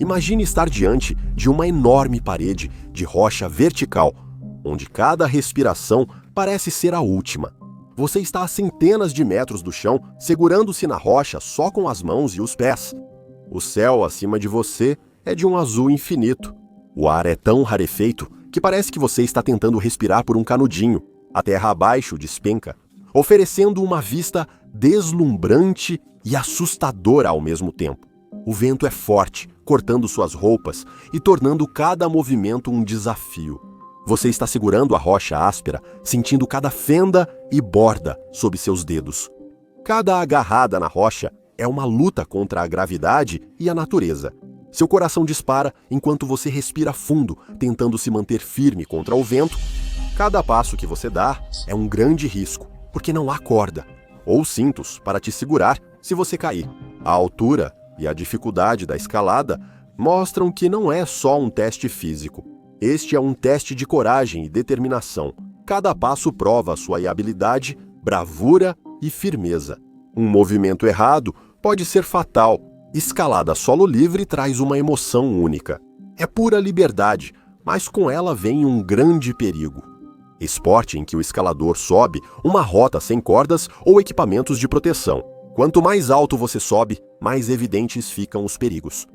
Imagine estar diante de uma enorme parede de rocha vertical, onde cada respiração parece ser a última. Você está a centenas de metros do chão, segurando-se na rocha só com as mãos e os pés. O céu acima de você é de um azul infinito. O ar é tão rarefeito que parece que você está tentando respirar por um canudinho. A terra abaixo despenca, oferecendo uma vista deslumbrante e assustadora ao mesmo tempo. O vento é forte, cortando suas roupas e tornando cada movimento um desafio. Você está segurando a rocha áspera, sentindo cada fenda e borda sob seus dedos. Cada agarrada na rocha é uma luta contra a gravidade e a natureza. Seu coração dispara enquanto você respira fundo, tentando se manter firme contra o vento. Cada passo que você dá é um grande risco, porque não há corda ou cintos para te segurar se você cair. A altura e a dificuldade da escalada mostram que não é só um teste físico. Este é um teste de coragem e determinação. Cada passo prova sua habilidade, bravura e firmeza. Um movimento errado pode ser fatal. Escalada solo livre traz uma emoção única. É pura liberdade, mas com ela vem um grande perigo. Esporte em que o escalador sobe uma rota sem cordas ou equipamentos de proteção. Quanto mais alto você sobe, mais evidentes ficam os perigos.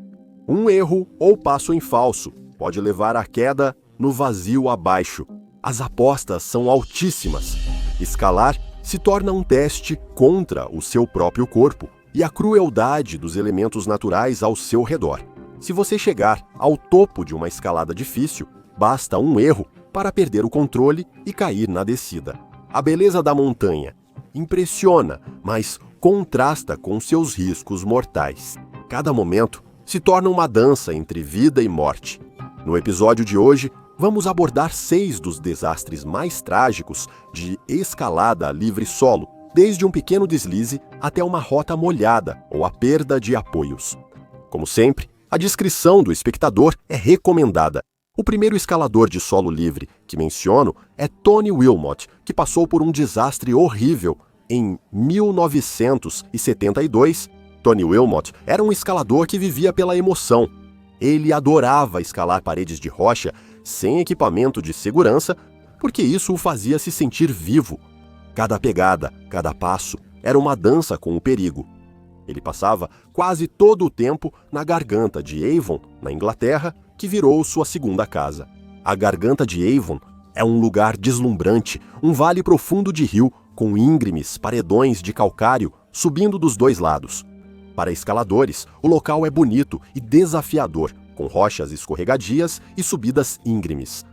Um erro ou passo em falso pode levar à queda no vazio abaixo. As apostas são altíssimas. Escalar se torna um teste contra o seu próprio corpo e a crueldade dos elementos naturais ao seu redor. Se você chegar ao topo de uma escalada difícil, basta um erro para perder o controle e cair na descida. A beleza da montanha impressiona, mas contrasta com seus riscos mortais. Cada momento se torna uma dança entre vida e morte. No episódio de hoje, vamos abordar 6 dos desastres mais trágicos de escalada livre solo, desde um pequeno deslize até uma rota molhada ou a perda de apoios. Como sempre, a descrição do espectador é recomendada. O primeiro escalador de solo livre que menciono é Tony Willmott, que passou por um desastre horrível em 1972. Tony Willmott era um escalador que vivia pela emoção. Ele adorava escalar paredes de rocha sem equipamento de segurança, porque isso o fazia se sentir vivo. Cada pegada, cada passo, era uma dança com o perigo. Ele passava quase todo o tempo na Garganta de Avon, na Inglaterra, que virou sua segunda casa. A Garganta de Avon é um lugar deslumbrante, um vale profundo de rio com íngremes paredões de calcário subindo dos dois lados. Para escaladores, o local é bonito e desafiador, com rochas escorregadias e subidas íngremes.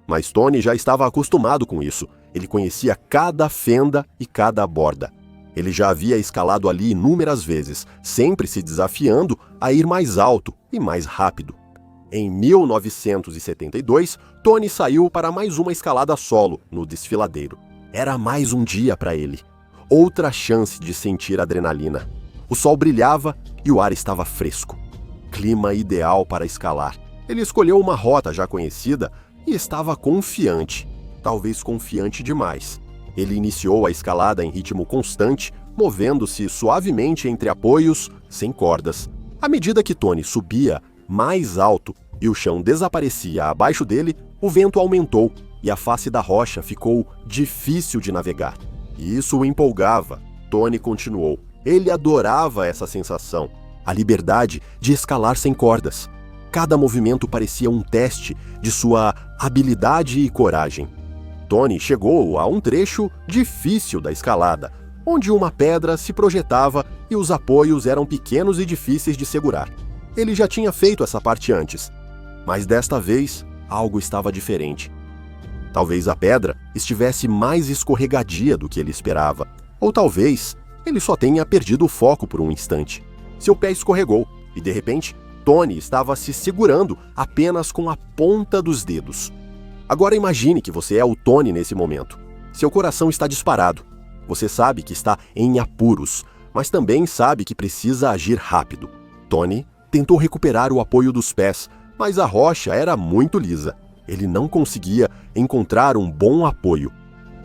Mas Tony já estava acostumado com isso. Ele conhecia cada fenda e cada borda. Ele já havia escalado ali inúmeras vezes, sempre se desafiando a ir mais alto e mais rápido. Em 1972, Tony saiu para mais uma escalada solo no desfiladeiro. Era mais um dia para ele. Outra chance de sentir adrenalina. O sol brilhava e o ar estava fresco. Clima ideal para escalar. Ele escolheu uma rota já conhecida e estava confiante. Talvez confiante demais. Ele iniciou a escalada em ritmo constante, movendo-se suavemente entre apoios, sem cordas. À medida que Tony subia mais alto e o chão desaparecia abaixo dele, o vento aumentou e a face da rocha ficou difícil de navegar. E isso o empolgava. Tony continuou. Ele adorava essa sensação, a liberdade de escalar sem cordas. Cada movimento parecia um teste de sua habilidade e coragem. Tony chegou a um trecho difícil da escalada, onde uma pedra se projetava e os apoios eram pequenos e difíceis de segurar. Ele já tinha feito essa parte antes, mas desta vez algo estava diferente. Talvez a pedra estivesse mais escorregadia do que ele esperava, ou talvez ele só tenha perdido o foco por um instante. Seu pé escorregou e, de repente, Tony estava se segurando apenas com a ponta dos dedos. Agora imagine que você é o Tony nesse momento. Seu coração está disparado. Você sabe que está em apuros, mas também sabe que precisa agir rápido. Tony tentou recuperar o apoio dos pés, mas a rocha era muito lisa. Ele não conseguia encontrar um bom apoio.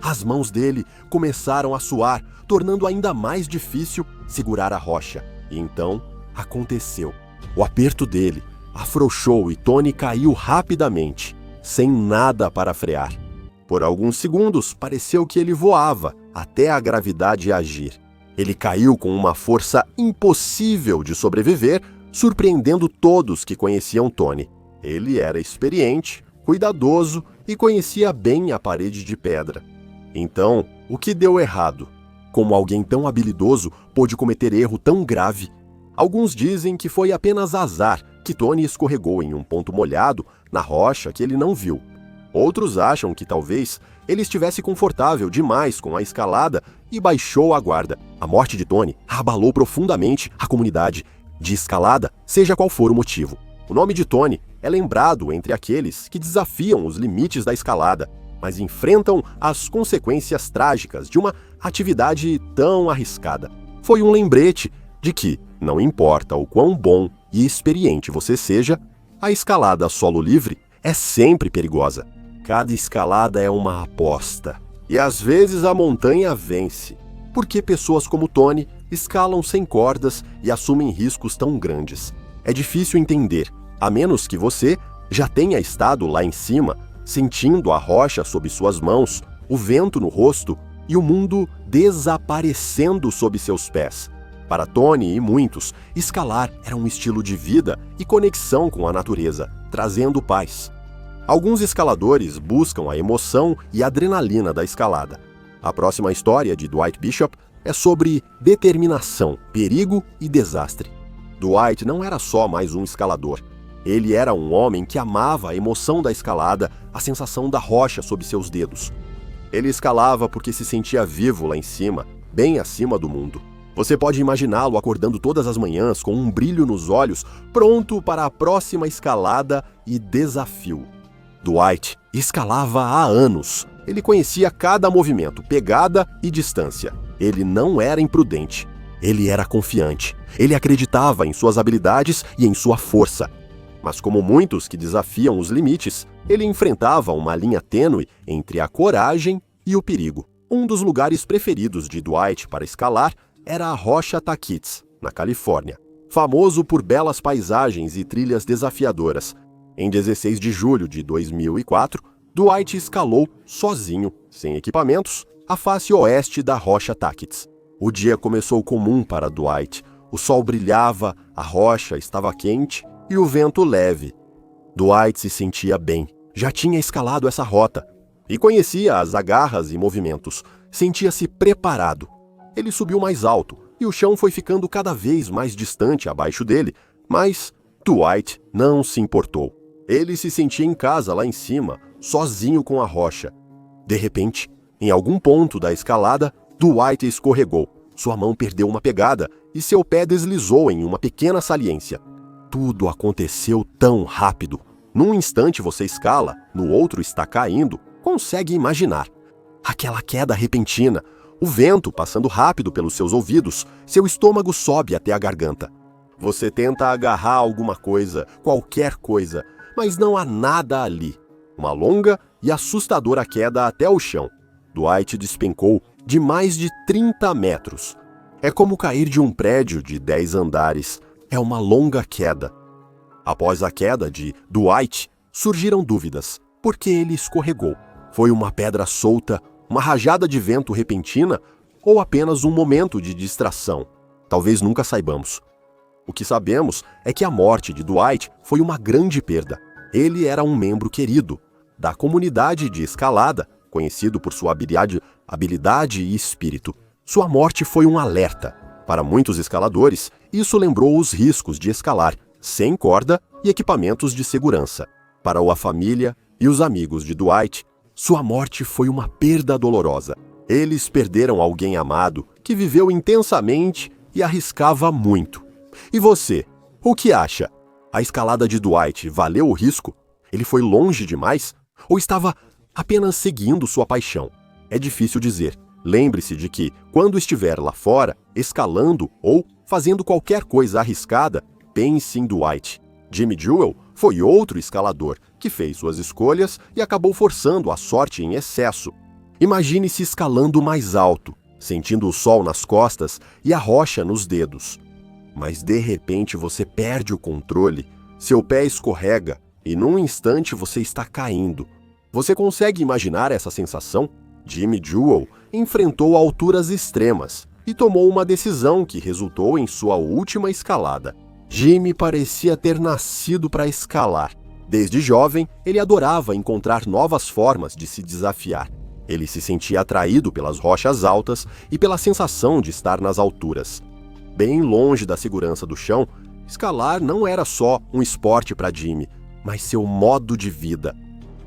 As mãos dele começaram a suar, tornando ainda mais difícil segurar a rocha. E então aconteceu. O aperto dele afrouxou e Tony caiu rapidamente, sem nada para frear. Por alguns segundos, pareceu que ele voava até a gravidade agir. Ele caiu com uma força impossível de sobreviver, surpreendendo todos que conheciam Tony. Ele era experiente, cuidadoso e conhecia bem a parede de pedra. Então, o que deu errado? Como alguém tão habilidoso pôde cometer erro tão grave? Alguns dizem que foi apenas azar que Tony escorregou em um ponto molhado na rocha que ele não viu. Outros acham que talvez ele estivesse confortável demais com a escalada e baixou a guarda. A morte de Tony abalou profundamente a comunidade de escalada, seja qual for o motivo. O nome de Tony é lembrado entre aqueles que desafiam os limites da escalada, mas enfrentam as consequências trágicas de uma atividade tão arriscada. Foi um lembrete de que, não importa o quão bom e experiente você seja, a escalada a solo livre é sempre perigosa. Cada escalada é uma aposta, e às vezes a montanha vence, porque pessoas como Tony escalam sem cordas e assumem riscos tão grandes. É difícil entender, a menos que você já tenha estado lá em cima, sentindo a rocha sob suas mãos, o vento no rosto e o mundo desaparecendo sob seus pés. Para Tony e muitos, escalar era um estilo de vida e conexão com a natureza, trazendo paz. Alguns escaladores buscam a emoção e adrenalina da escalada. A próxima história de Dwight Bishop é sobre determinação, perigo e desastre. Dwight não era só mais um escalador. Ele era um homem que amava a emoção da escalada, a sensação da rocha sob seus dedos. Ele escalava porque se sentia vivo lá em cima, bem acima do mundo. Você pode imaginá-lo acordando todas as manhãs com um brilho nos olhos, pronto para a próxima escalada e desafio. Dwight escalava há anos. Ele conhecia cada movimento, pegada e distância. Ele não era imprudente. Ele era confiante. Ele acreditava em suas habilidades e em sua força. Mas como muitos que desafiam os limites, ele enfrentava uma linha tênue entre a coragem e o perigo. Um dos lugares preferidos de Dwight para escalar era a Rocha Takits, na Califórnia, famoso por belas paisagens e trilhas desafiadoras. Em 16 de julho de 2004, Dwight escalou sozinho, sem equipamentos, a face oeste da Rocha Takits. O dia começou comum para Dwight. O sol brilhava, a rocha estava quente e o vento leve. Dwight se sentia bem. Já tinha escalado essa rota e conhecia as agarras e movimentos. Sentia-se preparado. Ele subiu mais alto e o chão foi ficando cada vez mais distante abaixo dele, mas Dwight não se importou. Ele se sentia em casa lá em cima, sozinho com a rocha. De repente, em algum ponto da escalada, Dwight escorregou. Sua mão perdeu uma pegada e seu pé deslizou em uma pequena saliência. Tudo aconteceu tão rápido. Num instante você escala, no outro está caindo. Consegue imaginar. Aquela queda repentina, o vento passando rápido pelos seus ouvidos, seu estômago sobe até a garganta. Você tenta agarrar alguma coisa, qualquer coisa, mas não há nada ali. Uma longa e assustadora queda até o chão. Dwight despencou de mais de 30 metros. É como cair de um prédio de 10 andares. É uma longa queda. Após a queda de Dwight, surgiram dúvidas. Por que ele escorregou? Foi uma pedra solta, uma rajada de vento repentina ou apenas um momento de distração? Talvez nunca saibamos. O que sabemos é que a morte de Dwight foi uma grande perda. Ele era um membro querido da comunidade de escalada, conhecido por sua habilidade e espírito. Sua morte foi um alerta. Para muitos escaladores, isso lembrou os riscos de escalar sem corda e equipamentos de segurança. Para a família e os amigos de Dwight, sua morte foi uma perda dolorosa. Eles perderam alguém amado que viveu intensamente e arriscava muito. E você, o que acha? A escalada de Dwight valeu o risco? Ele foi longe demais? Ou estava apenas seguindo sua paixão? É difícil dizer. Lembre-se de que, quando estiver lá fora, escalando ou fazendo qualquer coisa arriscada, pense em Dwight. Jimmy Jewell foi outro escalador que fez suas escolhas e acabou forçando a sorte em excesso. Imagine-se escalando mais alto, sentindo o sol nas costas e a rocha nos dedos. Mas de repente você perde o controle, Seu pé escorrega e num instante você está caindo. Você consegue imaginar essa sensação? Jimmy Jewell enfrentou alturas extremas e tomou uma decisão que resultou em sua última escalada. Jimmy parecia ter nascido para escalar. Desde jovem, ele adorava encontrar novas formas de se desafiar. Ele se sentia atraído pelas rochas altas e pela sensação de estar nas alturas. Bem longe da segurança do chão, escalar não era só um esporte para Jimmy, mas seu modo de vida.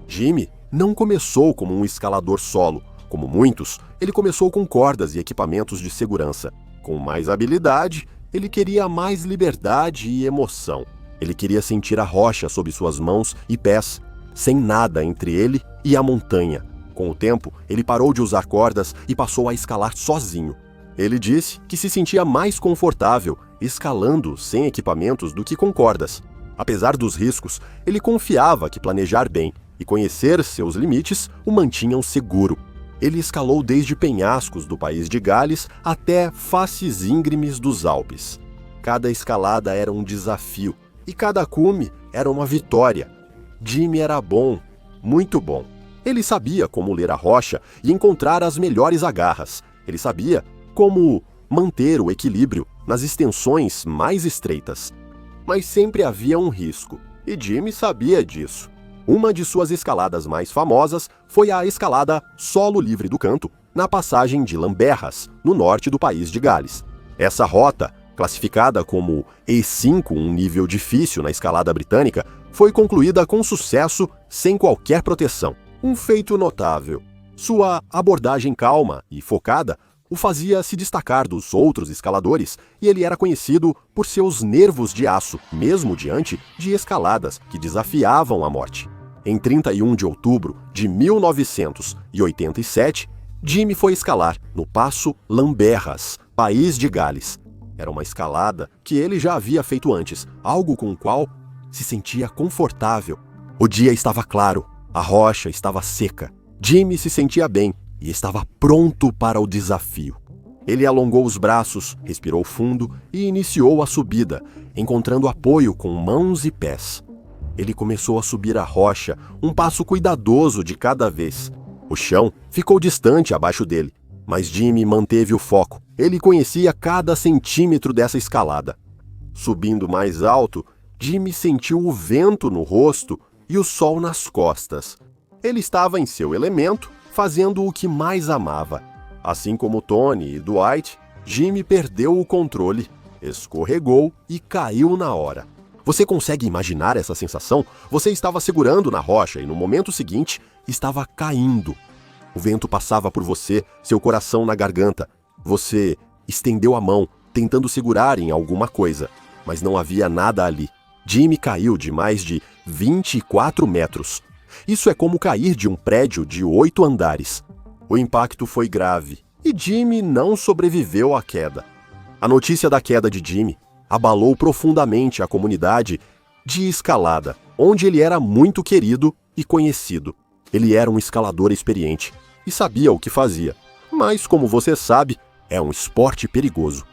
Jimmy não começou como um escalador solo. Como muitos, ele começou com cordas e equipamentos de segurança. Com mais habilidade, ele queria mais liberdade e emoção. Ele queria sentir a rocha sob suas mãos e pés, sem nada entre ele e a montanha. Com o tempo, ele parou de usar cordas e passou a escalar sozinho. Ele disse que se sentia mais confortável escalando sem equipamentos do que com cordas. Apesar dos riscos, ele confiava que planejar bem e conhecer seus limites o mantinham seguro. Ele escalou desde penhascos do país de Gales até faces íngremes dos Alpes. Cada escalada era um desafio e cada cume era uma vitória. Jimmy era bom, muito bom. Ele sabia como ler a rocha e encontrar as melhores agarras. Ele sabia como manter o equilíbrio nas extensões mais estreitas. Mas sempre havia um risco, e Jimmy sabia disso. Uma de suas escaladas mais famosas foi a escalada solo livre do canto, na passagem de Lamberras, no norte do país de Gales. Essa rota, classificada como E5, um nível difícil na escalada britânica, foi concluída com sucesso sem qualquer proteção. Um feito notável. Sua abordagem calma e focada o fazia se destacar dos outros escaladores e ele era conhecido por seus nervos de aço, mesmo diante de escaladas que desafiavam a morte. Em 31 de outubro de 1987, Jimmy foi escalar no Passo Lamberras, país de Gales. Era uma escalada que ele já havia feito antes, algo com o qual se sentia confortável. O dia estava claro, a rocha estava seca. Jimmy se sentia bem e estava pronto para o desafio. Ele alongou os braços, respirou fundo e iniciou a subida, encontrando apoio com mãos e pés. Ele começou a subir a rocha, um passo cuidadoso de cada vez. O chão ficou distante abaixo dele, mas Jimmy manteve o foco. Ele conhecia cada centímetro dessa escalada. Subindo mais alto, Jimmy sentiu o vento no rosto e o sol nas costas. Ele estava em seu elemento, fazendo o que mais amava. Assim como Tony e Dwight, Jimmy perdeu o controle, escorregou e caiu na hora. Você consegue imaginar essa sensação? Você estava segurando na rocha e no momento seguinte estava caindo. O vento passava por você, seu coração na garganta. Você estendeu a mão, tentando segurar em alguma coisa, mas não havia nada ali. Jimmy caiu de mais de 24 metros. Isso é como cair de um prédio de 8 andares. O impacto foi grave e Jimmy não sobreviveu à queda. A notícia da queda de Jimmy abalou profundamente a comunidade de escalada, onde ele era muito querido e conhecido. Ele era um escalador experiente e sabia o que fazia, mas, como você sabe, é um esporte perigoso.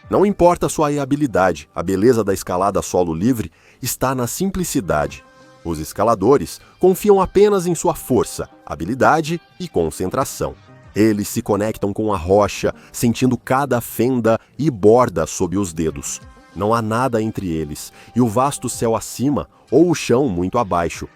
Não importa sua habilidade, a beleza da escalada solo livre está na simplicidade. Os escaladores confiam apenas em sua força, habilidade e concentração. Eles se conectam com a rocha, sentindo cada fenda e borda sob os dedos. Não há nada entre eles, e o vasto céu acima ou o chão muito abaixo.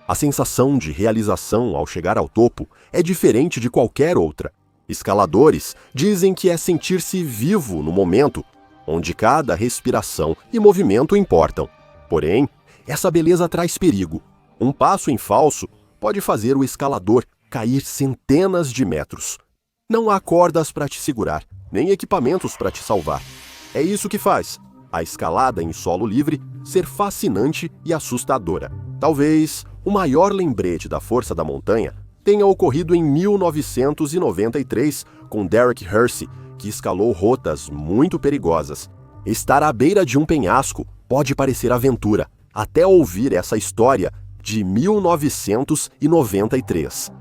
A sensação de realização ao chegar ao topo é diferente de qualquer outra. Escaladores dizem que é sentir-se vivo no momento, onde cada respiração e movimento importam. Porém, essa beleza traz perigo. Um passo em falso pode fazer o escalador cair centenas de metros. Não há cordas para te segurar, nem equipamentos para te salvar. É isso que faz a escalada em solo livre ser fascinante e assustadora. Talvez o maior lembrete da força da montanha tenha ocorrido em 1993 com Derek Hersey, que escalou rotas muito perigosas. Estar à beira de um penhasco pode parecer aventura, até ouvir essa história de 1993.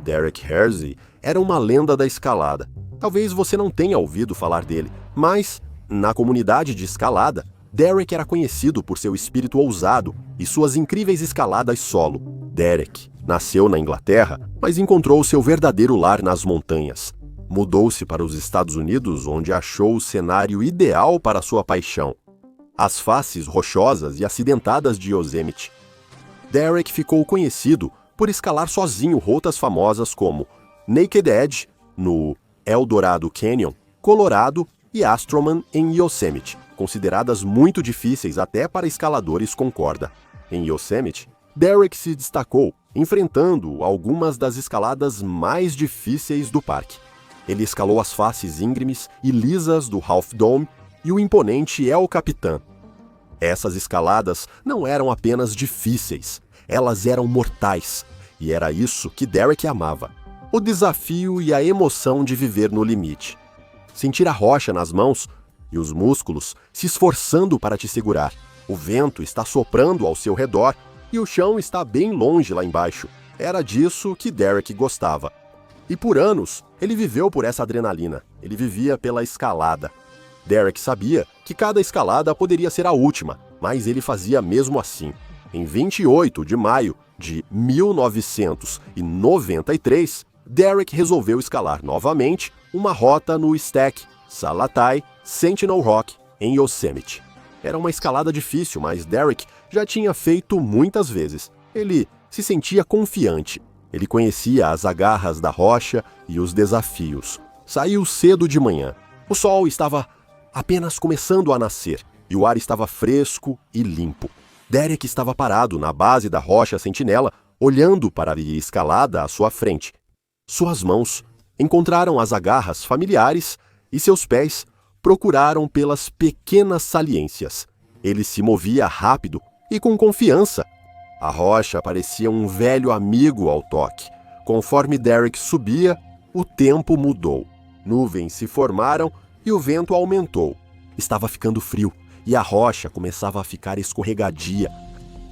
Derek Hersey era uma lenda da escalada. Talvez você não tenha ouvido falar dele, mas, na comunidade de escalada, Derek era conhecido por seu espírito ousado e suas incríveis escaladas solo. Derek nasceu na Inglaterra, mas encontrou seu verdadeiro lar nas montanhas. Mudou-se para os Estados Unidos, onde achou o cenário ideal para sua paixão: as faces rochosas e acidentadas de Yosemite. Derek ficou conhecido por escalar sozinho rotas famosas como Naked Edge, no El Dorado Canyon, Colorado, e Astroman, em Yosemite, consideradas muito difíceis até para escaladores com corda. Em Yosemite, Derek se destacou, enfrentando algumas das escaladas mais difíceis do parque. Ele escalou as faces íngremes e lisas do Half Dome e o imponente El Capitan. Essas escaladas não eram apenas difíceis, elas eram mortais, e era isso que Derek amava: o desafio e a emoção de viver no limite. Sentir a rocha nas mãos e os músculos se esforçando para te segurar. O vento está soprando ao seu redor e o chão está bem longe lá embaixo. Era disso que Derek gostava. E por anos, ele viveu por essa adrenalina. Ele vivia pela escalada. Derek sabia que cada escalada poderia ser a última, mas ele fazia mesmo assim. Em 28 de maio de 1993, Derek resolveu escalar novamente uma rota no Stack, Salatai, Sentinel Rock, em Yosemite. Era uma escalada difícil, mas Derek já tinha feito muitas vezes. Ele se sentia confiante. Ele conhecia as agarras da rocha e os desafios. Saiu cedo de manhã. O sol estava apenas começando a nascer e o ar estava fresco e limpo. Derek estava parado na base da rocha Sentinela, olhando para a escalada à sua frente. Suas mãos encontraram as agarras familiares e seus pés procuraram pelas pequenas saliências. Ele se movia rápido e com confiança. A rocha parecia um velho amigo ao toque. Conforme Derek subia, o tempo mudou. Nuvens se formaram e o vento aumentou. Estava ficando frio e a rocha começava a ficar escorregadia.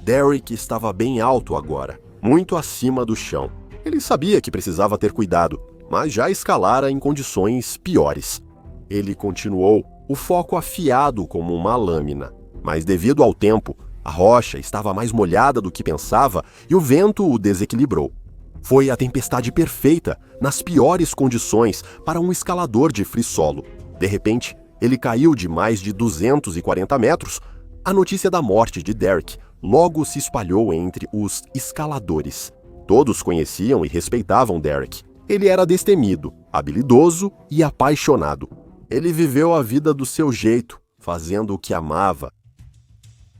Derek estava bem alto agora, muito acima do chão. Ele sabia que precisava ter cuidado, mas já escalara em condições piores. Ele continuou, o foco afiado como uma lâmina. Mas devido ao tempo, a rocha estava mais molhada do que pensava e o vento o desequilibrou. Foi a tempestade perfeita, nas piores condições, para um escalador de free solo. De repente, ele caiu de mais de 240 metros. A notícia da morte de Derek logo se espalhou entre os escaladores. Todos conheciam e respeitavam Derek. Ele era destemido, habilidoso e apaixonado. Ele viveu a vida do seu jeito, fazendo o que amava.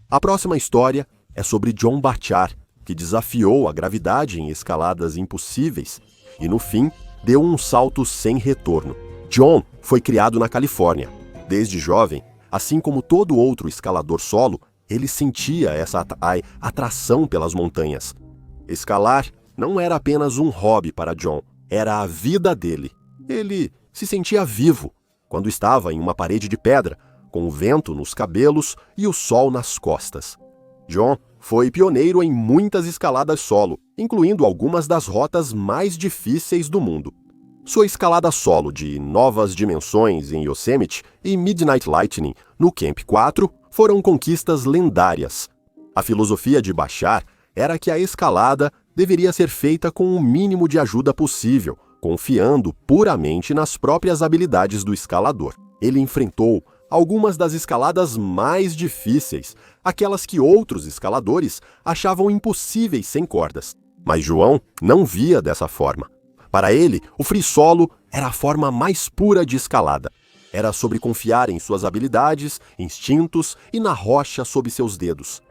A próxima história é sobre John Bachar, que desafiou a gravidade em escaladas impossíveis e, no fim, deu um salto sem retorno. John foi criado na Califórnia. Desde jovem, assim como todo outro escalador solo, ele sentia essa atração pelas montanhas. Escalar não era apenas um hobby para John, era a vida dele. Ele se sentia vivo quando estava em uma parede de pedra, com o vento nos cabelos e o sol nas costas. John foi pioneiro em muitas escaladas solo, incluindo algumas das rotas mais difíceis do mundo. Sua escalada solo de Novas Dimensões em Yosemite e Midnight Lightning no Camp 4 foram conquistas lendárias. A filosofia de Bachar era que a escalada deveria ser feita com o mínimo de ajuda possível, confiando puramente nas próprias habilidades do escalador. Ele enfrentou algumas das escaladas mais difíceis, aquelas que outros escaladores achavam impossíveis sem cordas. Mas João não via dessa forma. Para ele, o free solo era a forma mais pura de escalada. Era sobre confiar em suas habilidades, instintos e na rocha sob seus dedos.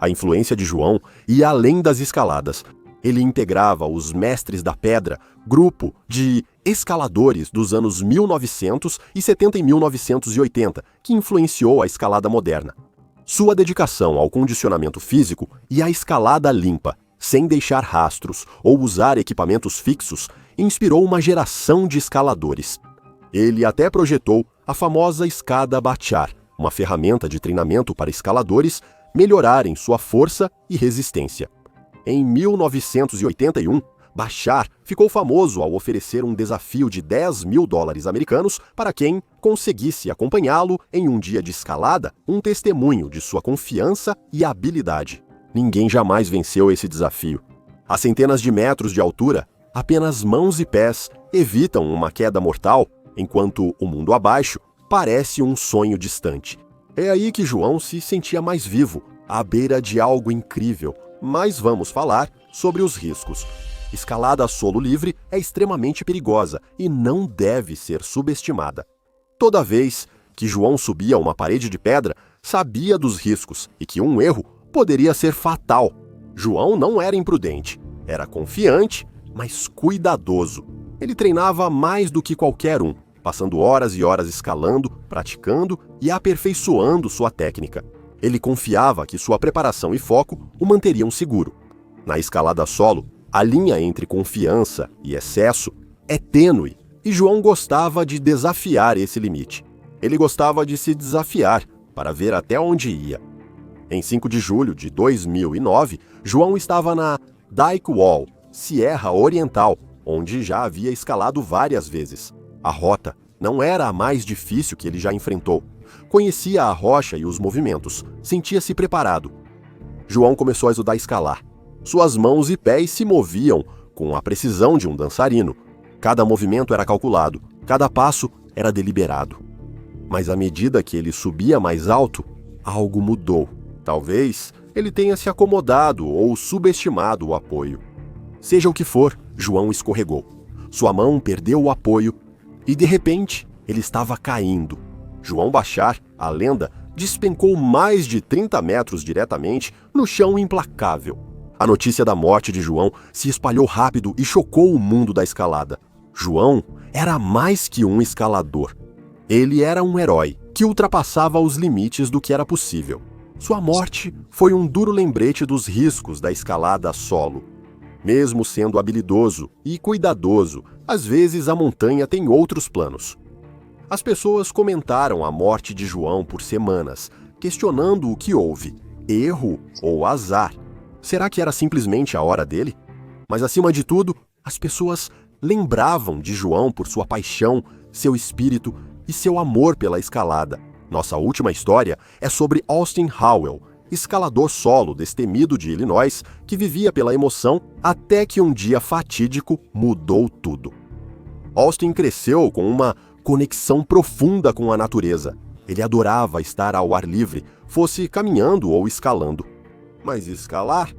A influência de João ia além das escaladas. Ele integrava os Mestres da Pedra, grupo de escaladores dos anos 1970 e 1980, que influenciou a escalada moderna. Sua dedicação ao condicionamento físico e à escalada limpa, sem deixar rastros ou usar equipamentos fixos, inspirou uma geração de escaladores. Ele até projetou a famosa escada Bachar, uma ferramenta de treinamento para escaladores melhorarem sua força e resistência. Em 1981, Bashar ficou famoso ao oferecer um desafio de US$ 10.000 americanos para quem conseguisse acompanhá-lo em um dia de escalada, um testemunho de sua confiança e habilidade. Ninguém jamais venceu esse desafio. A centenas de metros de altura, apenas mãos e pés evitam uma queda mortal, enquanto o mundo abaixo parece um sonho distante. É aí que João se sentia mais vivo, à beira de algo incrível. Mas vamos falar sobre os riscos. Escalada a solo livre é extremamente perigosa e não deve ser subestimada. Toda vez que João subia uma parede de pedra, sabia dos riscos e que um erro poderia ser fatal. João não era imprudente, era confiante, mas cuidadoso. Ele treinava mais do que qualquer um, passando horas e horas escalando, praticando e aperfeiçoando sua técnica. Ele confiava que sua preparação e foco o manteriam seguro. Na escalada solo, a linha entre confiança e excesso é tênue, e João gostava de desafiar esse limite. Ele gostava de se desafiar para ver até onde ia. Em 5 de julho de 2009, João estava na Dyke Wall, Sierra Oriental, onde já havia escalado várias vezes. A rota não era a mais difícil que ele já enfrentou. Conhecia a rocha e os movimentos, sentia-se preparado. João começou a estudar escalar. Suas mãos e pés se moviam com a precisão de um dançarino. Cada movimento era calculado, cada passo era deliberado. Mas à medida que ele subia mais alto, algo mudou. Talvez ele tenha se acomodado ou subestimado o apoio. Seja o que for, João escorregou. Sua mão perdeu o apoio e, de repente, ele estava caindo. João Bashar, a lenda, despencou mais de 30 metros diretamente no chão implacável. A notícia da morte de João se espalhou rápido e chocou o mundo da escalada. João era mais que um escalador. Ele era um herói que ultrapassava os limites do que era possível. Sua morte foi um duro lembrete dos riscos da escalada solo. Mesmo sendo habilidoso e cuidadoso, às vezes a montanha tem outros planos. As pessoas comentaram a morte de João por semanas, questionando o que houve, erro ou azar. Será que era simplesmente a hora dele? Mas acima de tudo, as pessoas lembravam de João por sua paixão, seu espírito e seu amor pela escalada. Nossa última história é sobre Austin Howell, escalador solo destemido de Illinois, que vivia pela emoção até que um dia fatídico mudou tudo. Austin cresceu com uma conexão profunda com a natureza. Ele adorava estar ao ar livre, fosse caminhando ou escalando. Mas escalar?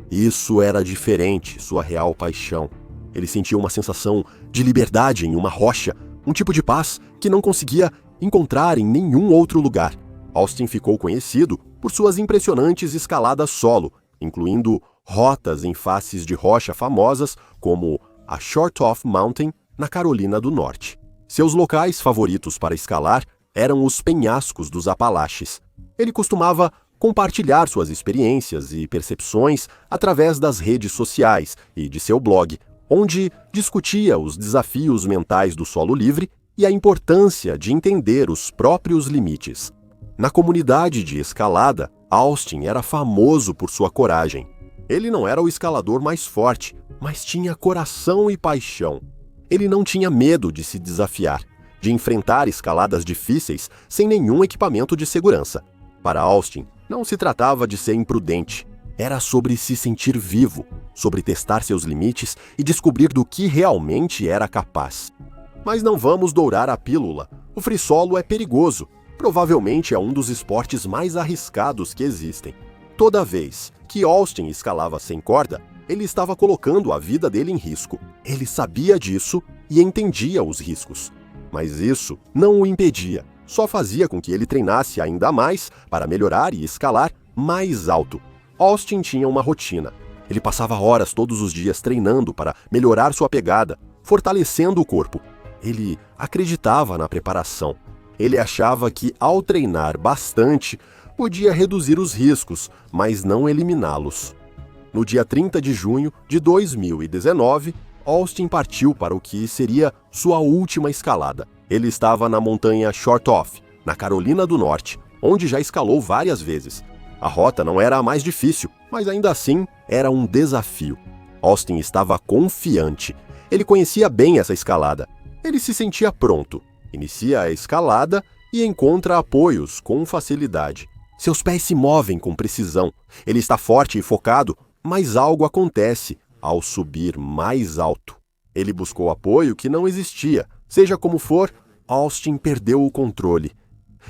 Isso era diferente, sua real paixão. Ele sentia uma sensação de liberdade em uma rocha, um tipo de paz que não conseguia encontrar em nenhum outro lugar. Austin ficou conhecido por suas impressionantes escaladas solo, incluindo rotas em faces de rocha famosas como a Short Off Mountain, na Carolina do Norte. Seus locais favoritos para escalar eram os penhascos dos Apalaches. Ele costumava compartilhar suas experiências e percepções através das redes sociais e de seu blog, onde discutia os desafios mentais do solo livre e a importância de entender os próprios limites. Na comunidade de escalada, Austin era famoso por sua coragem. Ele não era o escalador mais forte, mas tinha coração e paixão. Ele não tinha medo de se desafiar, de enfrentar escaladas difíceis sem nenhum equipamento de segurança. Para Austin, não se tratava de ser imprudente. Era sobre se sentir vivo, sobre testar seus limites e descobrir do que realmente era capaz. Mas não vamos dourar a pílula. O free solo é perigoso. Provavelmente é um dos esportes mais arriscados que existem. Toda vez que Austin escalava sem corda, ele estava colocando a vida dele em risco. Ele sabia disso e entendia os riscos. Mas isso não o impedia. Só fazia com que ele treinasse ainda mais para melhorar e escalar mais alto. Austin tinha uma rotina. Ele passava horas todos os dias treinando para melhorar sua pegada, fortalecendo o corpo. Ele acreditava na preparação. Ele achava que, ao treinar bastante, podia reduzir os riscos, mas não eliminá-los. No dia 30 de junho de 2019, Austin partiu para o que seria sua última escalada. Ele estava na montanha Short Off, na Carolina do Norte, onde já escalou várias vezes. A rota não era a mais difícil, mas ainda assim era um desafio. Austin estava confiante. Ele conhecia bem essa escalada. Ele se sentia pronto. Inicia a escalada e encontra apoios com facilidade. Seus pés se movem com precisão. Ele está forte e focado, mas algo acontece ao subir mais alto. Ele buscou apoio que não existia. Seja como for, Austin perdeu o controle.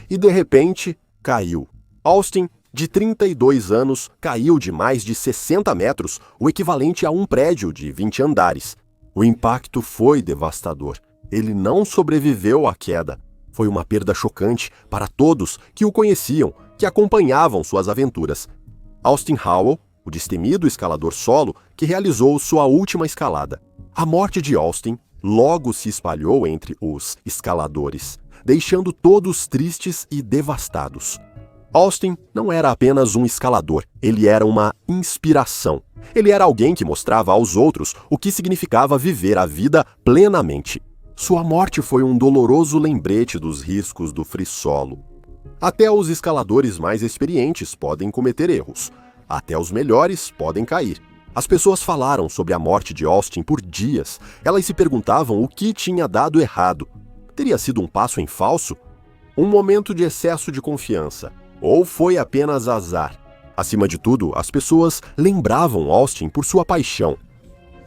E de repente, caiu. Austin, de 32 anos, caiu de mais de 60 metros, o equivalente a um prédio de 20 andares. O impacto foi devastador. Ele não sobreviveu à queda. Foi uma perda chocante para todos que o conheciam, que acompanhavam suas aventuras. Austin Howell, o destemido escalador solo que realizou sua última escalada. A morte de Austin logo se espalhou entre os escaladores, deixando todos tristes e devastados. Austin não era apenas um escalador, ele era uma inspiração. Ele era alguém que mostrava aos outros o que significava viver a vida plenamente. Sua morte foi um doloroso lembrete dos riscos do free solo. Até os escaladores mais experientes podem cometer erros. Até os melhores podem cair. As pessoas falaram sobre a morte de Austin por dias. Elas se perguntavam o que tinha dado errado. Teria sido um passo em falso? Um momento de excesso de confiança? Ou foi apenas azar? Acima de tudo, as pessoas lembravam Austin por sua paixão,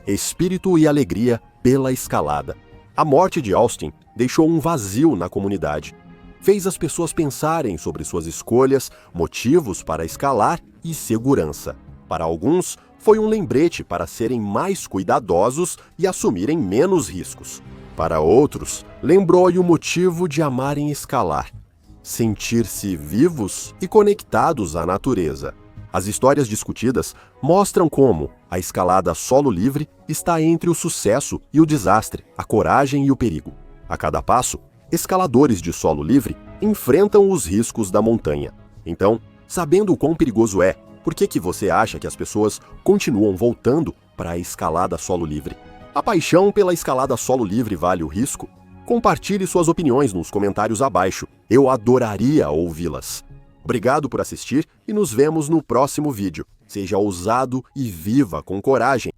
espírito e alegria pela escalada. A morte de Austin deixou um vazio na comunidade. Fez as pessoas pensarem sobre suas escolhas, motivos para escalar e segurança. Para alguns, foi um lembrete para serem mais cuidadosos e assumirem menos riscos. Para outros, lembrou-lhe o motivo de amarem escalar. Sentir-se vivos e conectados à natureza. As histórias discutidas mostram como a escalada solo livre está entre o sucesso e o desastre, a coragem e o perigo. A cada passo, escaladores de solo livre enfrentam os riscos da montanha. Então, sabendo o quão perigoso é, por que você acha que as pessoas continuam voltando para a escalada solo livre? A paixão pela escalada solo livre vale o risco? Compartilhe suas opiniões nos comentários abaixo. Eu adoraria ouvi-las. Obrigado por assistir e nos vemos no próximo vídeo. Seja ousado e viva com coragem.